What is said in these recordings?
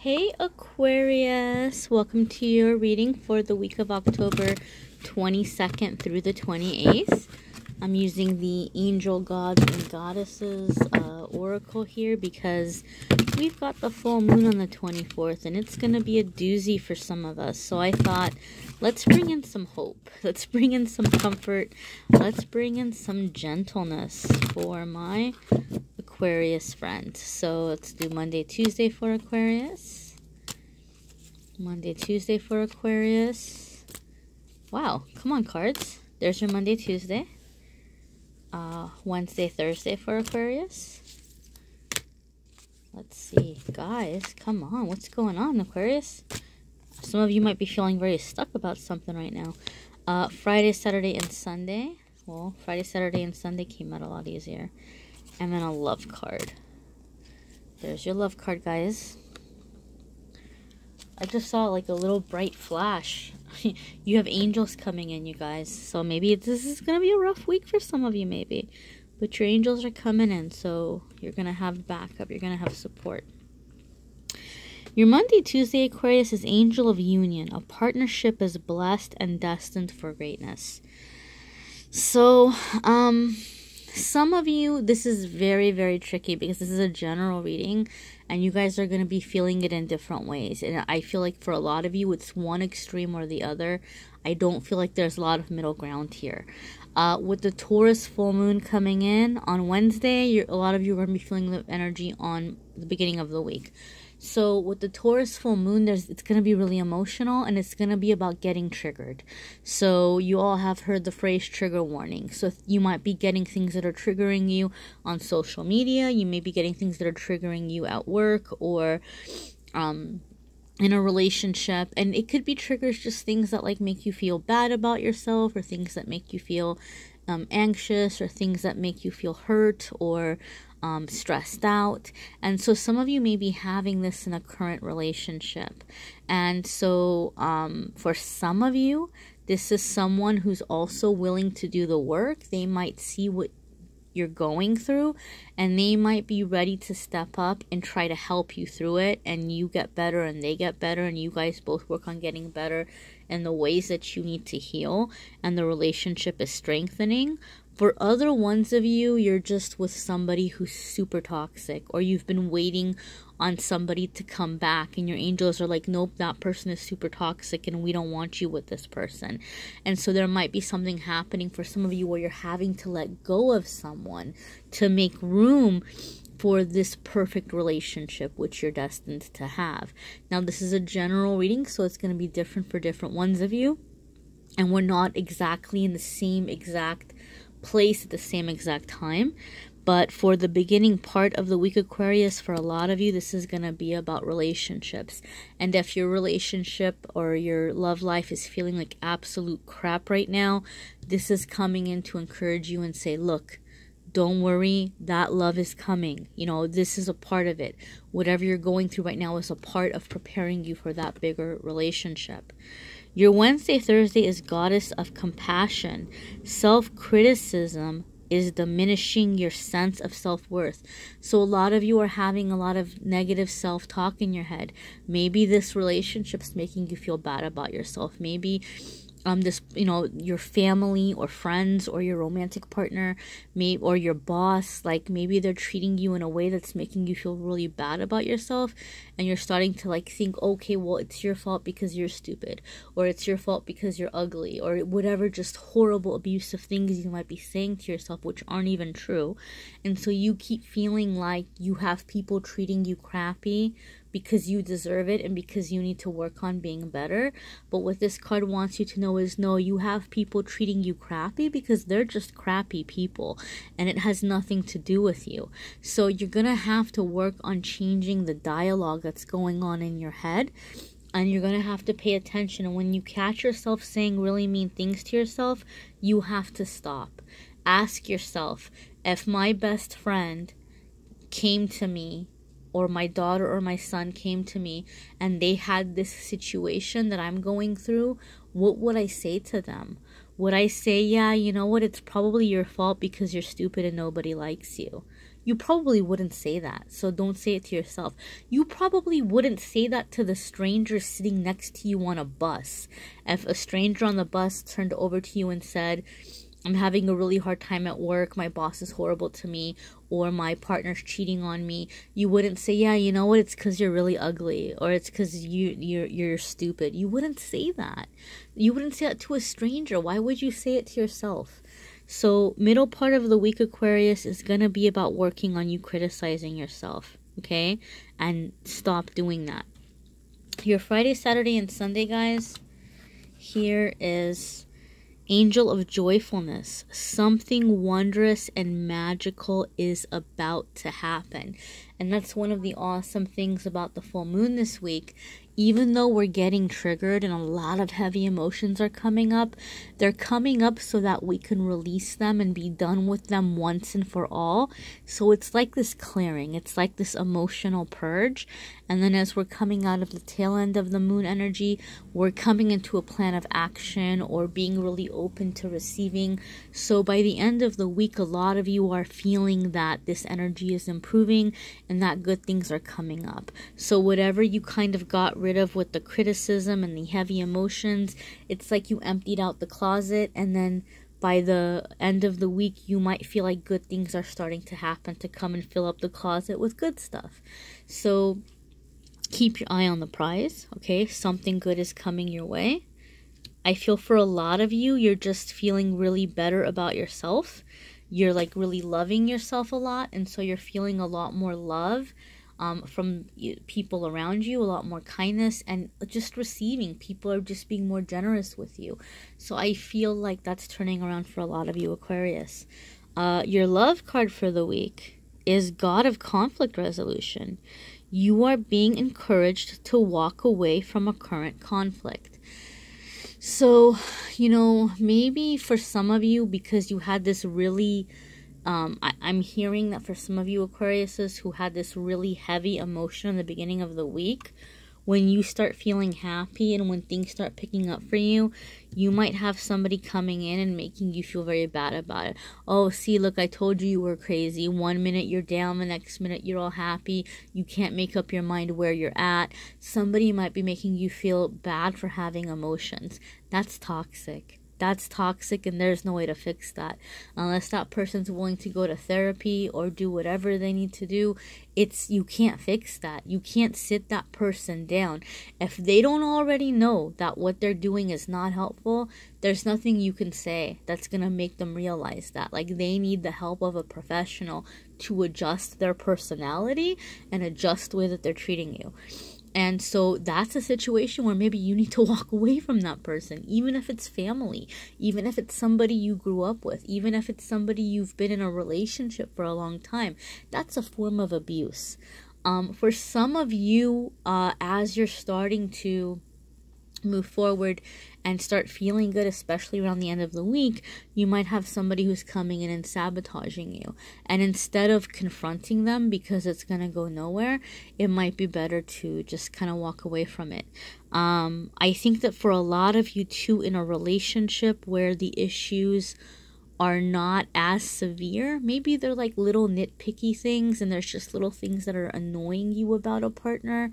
Hey Aquarius, welcome to your reading for the week of October 22nd through the 28th. I'm using the Angel Gods and Goddesses Oracle here because we've got the full moon on the 24th and it's going to be a doozy for some of us. So I thought, let's bring in some hope. Let's bring in some comfort. Let's bring in some gentleness for my Aquarius friend. So let's do Monday, Tuesday for Aquarius. Monday, Tuesday for Aquarius. Wow, come on cards. There's your Monday, Tuesday. Wednesday, Thursday for Aquarius. Let's see. Guys, come on. What's going on, Aquarius? Some of you might be feeling very stuck about something right now. Friday, Saturday, and Sunday. Well, Friday, Saturday, and Sunday came out a lot easier. And then a love card. There's your love card, guys. I just saw like a little bright flash. You have angels coming in, you guys. So maybe this is going to be a rough week for some of you, maybe. But your angels are coming in, so you're going to have backup. You're going to have support. Your Monday, Tuesday, Aquarius is Angel of Union. A partnership is blessed and destined for greatness. So, some of you, this is very, very tricky because this is a general reading and you guys are going to be feeling it in different ways. And I feel like for a lot of you, it's one extreme or the other. I don't feel like there's a lot of middle ground here. With the Taurus full moon coming in on Wednesday, a lot of you are going to be feeling the energy on the beginning of the week. So with the Taurus full moon, it's going to be really emotional and it's going to be about getting triggered. So you all have heard the phrase trigger warning. So you might be getting things that are triggering you on social media. You may be getting things that are triggering you at work or in a relationship. And it could be triggers, just things that like make you feel bad about yourself or things that make you feel anxious or things that make you feel hurt or stressed out. And so some of you may be having this in a current relationship. And so for some of you, this is someone who's also willing to do the work. They might see what you're going through and they might be ready to step up and try to help you through it, and you get better and they get better and you guys both work on getting better in the ways that you need to heal, and the relationship is strengthening. For other ones of you, you're just with somebody who's super toxic, or you've been waiting on somebody to come back and your angels are like, nope, that person is super toxic and we don't want you with this person. And so there might be something happening for some of you where you're having to let go of someone to make room for this perfect relationship which you're destined to have. Now, this is a general reading, so it's going to be different for different ones of you. And we're not exactly in the same exact place at the same exact time. But for the beginning part of the week, Aquarius, for a lot of you, this is going to be about relationships. And if your relationship or your love life is feeling like absolute crap right now, this is coming in to encourage you and say, look, don't worry, that love is coming. You know, this is a part of it. Whatever you're going through right now is a part of preparing you for that bigger relationship. Your Wednesday, Thursday is Goddess of Compassion. Self-criticism is diminishing your sense of self-worth. So a lot of you are having a lot of negative self-talk in your head. Maybe this relationship's making you feel bad about yourself. Maybe your family or friends or your romantic partner, or your boss, like maybe they're treating you in a way that's making you feel really bad about yourself, and you're starting to like think, okay, well, it's your fault because you're stupid, or it's your fault because you're ugly, or whatever, just horrible abusive things you might be saying to yourself which aren't even true. And so you keep feeling like you have people treating you crappy because you deserve it and because you need to work on being better. But what this card wants you to know is, no, you have people treating you crappy because they're just crappy people and it has nothing to do with you. So you're going to have to work on changing the dialogue that's going on in your head, and you're going to have to pay attention. And when you catch yourself saying really mean things to yourself, you have to stop. Ask yourself, if my best friend came to me, or my daughter or my son came to me and they had this situation that I'm going through, what would I say to them? Would I say, yeah, you know what, it's probably your fault because you're stupid and nobody likes you? You probably wouldn't say that, so don't say it to yourself. You probably wouldn't say that to the stranger sitting next to you on a bus. If a stranger on the bus turned over to you and said, I'm having a really hard time at work, my boss is horrible to me, or my partner's cheating on me, you wouldn't say, yeah, you know what, it's because you're really ugly, or it's because you're stupid. You wouldn't say that. You wouldn't say that to a stranger. Why would you say it to yourself? So middle part of the week, Aquarius, is going to be about working on you criticizing yourself, okay? And stop doing that. Your Friday, Saturday, and Sunday, guys, here is Angel of Joyfulness. Something wondrous and magical is about to happen. And that's one of the awesome things about the full moon this week. Even though we're getting triggered and a lot of heavy emotions are coming up, they're coming up so that we can release them and be done with them once and for all. So it's like this clearing. It's like this emotional purge. And then as we're coming out of the tail end of the moon energy, we're coming into a plan of action or being really open to receiving. So by the end of the week, a lot of you are feeling that this energy is improving and that good things are coming up. So whatever you kind of got rid of with the criticism and the heavy emotions, it's like you emptied out the closet, and then by the end of the week you might feel like good things are starting to happen to come and fill up the closet with good stuff. So keep your eye on the prize, okay? Something good is coming your way. I feel for a lot of you, you're just feeling really better about yourself. You're like really loving yourself a lot, and so you're feeling a lot more love from people around you, a lot more kindness, and just receiving. People are just being more generous with you. So I feel like that's turning around for a lot of you, Aquarius. Your love card for the week is God of Conflict Resolution. You are being encouraged to walk away from a current conflict. So, you know, maybe for some of you, because you had this really I'm hearing that for some of you Aquariuses who had this really heavy emotion in the beginning of the week, when you start feeling happy and when things start picking up for you, you might have somebody coming in and making you feel very bad about it. Oh, see, look, I told you were crazy. 1 minute you're down, the next minute you're all happy. You can't make up your mind where you're at. Somebody might be making you feel bad for having emotions. That's toxic. That's toxic, and there's no way to fix that. Unless that person's willing to go to therapy or do whatever they need to do, you can't fix that. You can't sit that person down. If they don't already know that what they're doing is not helpful, there's nothing you can say that's going to make them realize that. Like, they need the help of a professional to adjust their personality and adjust the way that they're treating you. And so that's a situation where maybe you need to walk away from that person, even if it's family, even if it's somebody you grew up with, even if it's somebody you've been in a relationship for a long time. That's a form of abuse. For some of you, as you're starting to move forward and start feeling good, especially around the end of the week, you might have somebody who's coming in and sabotaging you. And instead of confronting them because it's going to go nowhere, it might be better to just kind of walk away from it. I think that for a lot of you too, in a relationship where the issues are not as severe, maybe they're like little nitpicky things and there's just little things that are annoying you about a partner,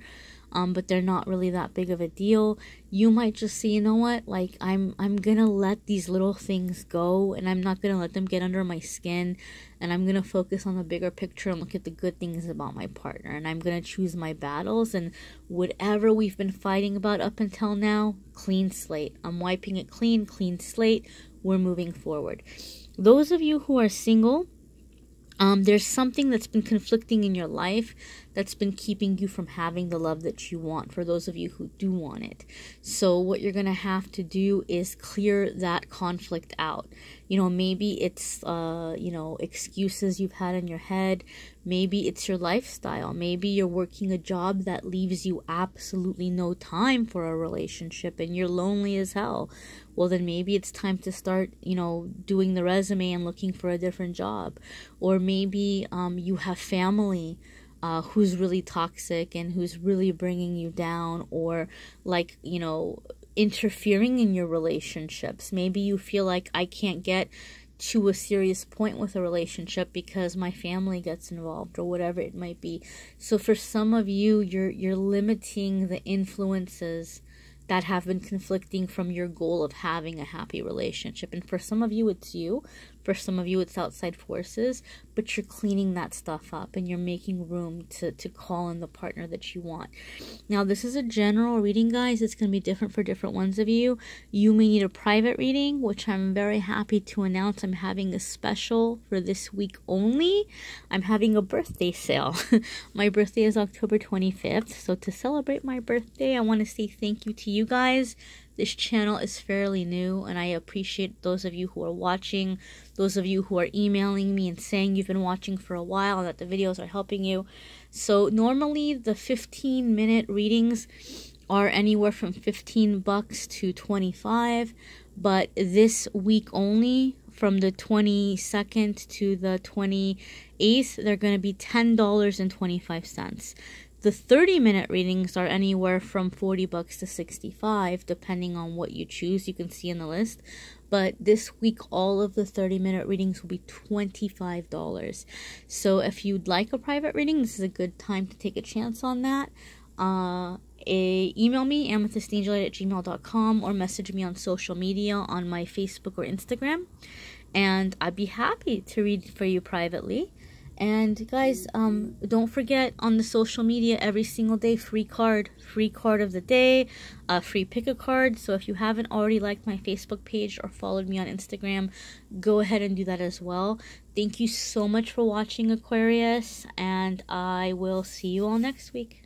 but they're not really that big of a deal. You might just say, you know what, like I'm gonna let these little things go, and I'm not gonna let them get under my skin, and I'm gonna focus on the bigger picture and look at the good things about my partner, and I'm gonna choose my battles, and whatever we've been fighting about up until now, clean slate. I'm wiping it clean slate. We're moving forward. Those of you who are single, there's something that's been conflicting in your life that's been keeping you from having the love that you want, for those of you who do want it. So what you're going to have to do is clear that conflict out. You know, maybe it's, excuses you've had in your head. Maybe it's your lifestyle. Maybe you're working a job that leaves you absolutely no time for a relationship and you're lonely as hell. Well, then maybe it's time to start, doing the resume and looking for a different job. Or maybe you have family who's really toxic and who's really bringing you down, or interfering in your relationships. Maybe you feel like I can't get to a serious point with a relationship because my family gets involved or whatever it might be. So for some of you, you're limiting the influences that have been conflicting from your goal of having a happy relationship. And for some of you, it's you. For some of you, it's outside forces. But you're cleaning that stuff up and you're making room to call in the partner that you want. Now, this is a general reading, guys. It's going to be different for different ones of you. You may need a private reading, which I'm very happy to announce. I'm having a special for this week only. I'm having a birthday sale. My birthday is October 25th. So to celebrate my birthday, I want to say thank you to you guys. This channel is fairly new, and I appreciate those of you who are watching, those of you who are emailing me and saying you've been watching for a while and that the videos are helping you. So normally the 15-minute readings are anywhere from $15 to $25, but this week only, from the 22nd to the 28th, they're going to be $10.25. The 30-minute readings are anywhere from $40 to $65, depending on what you choose. You can see in the list. But this week, all of the 30-minute readings will be $25. So if you'd like a private reading, this is a good time to take a chance on that. Email me, AmethystAngelLight@gmail.com, or message me on social media on my Facebook or Instagram. And I'd be happy to read for you privately. And guys, don't forget, on the social media every single day, free card of the day, free pick a card. So if you haven't already liked my Facebook page or followed me on Instagram, go ahead and do that as well. Thank you so much for watching, Aquarius, and I will see you all next week.